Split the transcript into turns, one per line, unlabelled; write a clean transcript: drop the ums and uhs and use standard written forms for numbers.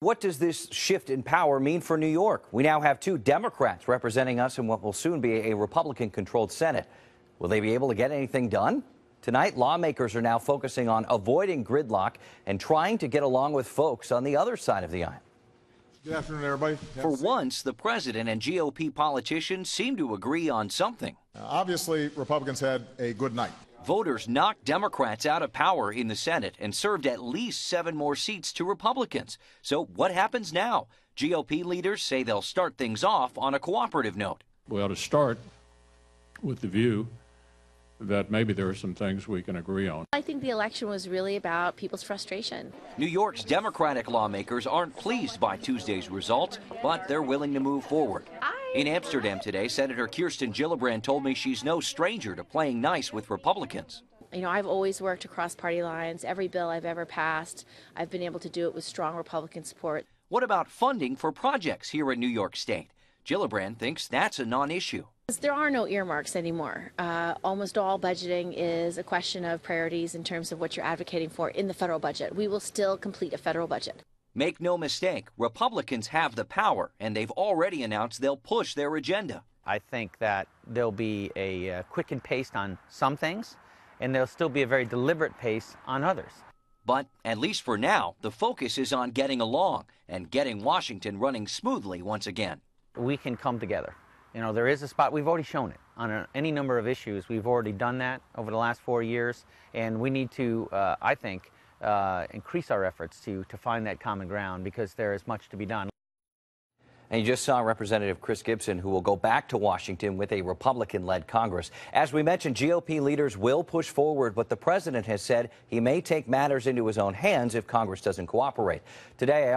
What does this shift in power mean for New York? We now have two Democrats representing us in what will soon be a Republican-controlled Senate. Will they be able to get anything done? Tonight, lawmakers are now focusing on avoiding gridlock and trying to get along with folks on the other side of the aisle.
Good afternoon, everybody.
For once, the president and GOP politicians seem to agree on something.
Obviously, Republicans had a good night.
Voters knocked Democrats out of power in the Senate and served at least 7 more seats to Republicans. So what happens now? GOP leaders say they'll start things off on a cooperative note.
We ought to start with the view that maybe there are some things we can agree on.
I think the election was really about people's frustration.
New York's Democratic lawmakers aren't pleased by Tuesday's result, but they're willing to move forward. In Amsterdam today, Senator Kirsten Gillibrand told me she's no stranger to playing nice with Republicans.
You know, I've always worked across party lines. Every bill I've ever passed, I've been able to do it with strong Republican support.
What about funding for projects here in New York State? Gillibrand thinks that's a non-issue.
There are no earmarks anymore. Almost all budgeting is a question of priorities in terms of what you're advocating for in the federal budget. We will still complete a federal budget.
Make no mistake, Republicans have the power, and they've already announced they'll push their agenda.
I think that there'll be a quickened pace on some things, and there'll still be a very deliberate pace on others.
But at least for now, the focus is on getting along and getting Washington running smoothly once again.
We can come together. You know, there is a spot. We've already shown it on any number of issues. We've already done that over the last 4 years, and we need to, I think, increase our efforts to find that common ground, because there is much to be done.
And you just saw Representative Chris Gibson, who will go back to Washington with a Republican-led Congress. As we mentioned, GOP leaders will push forward, but the president has said he may take matters into his own hands if Congress doesn't cooperate. Today,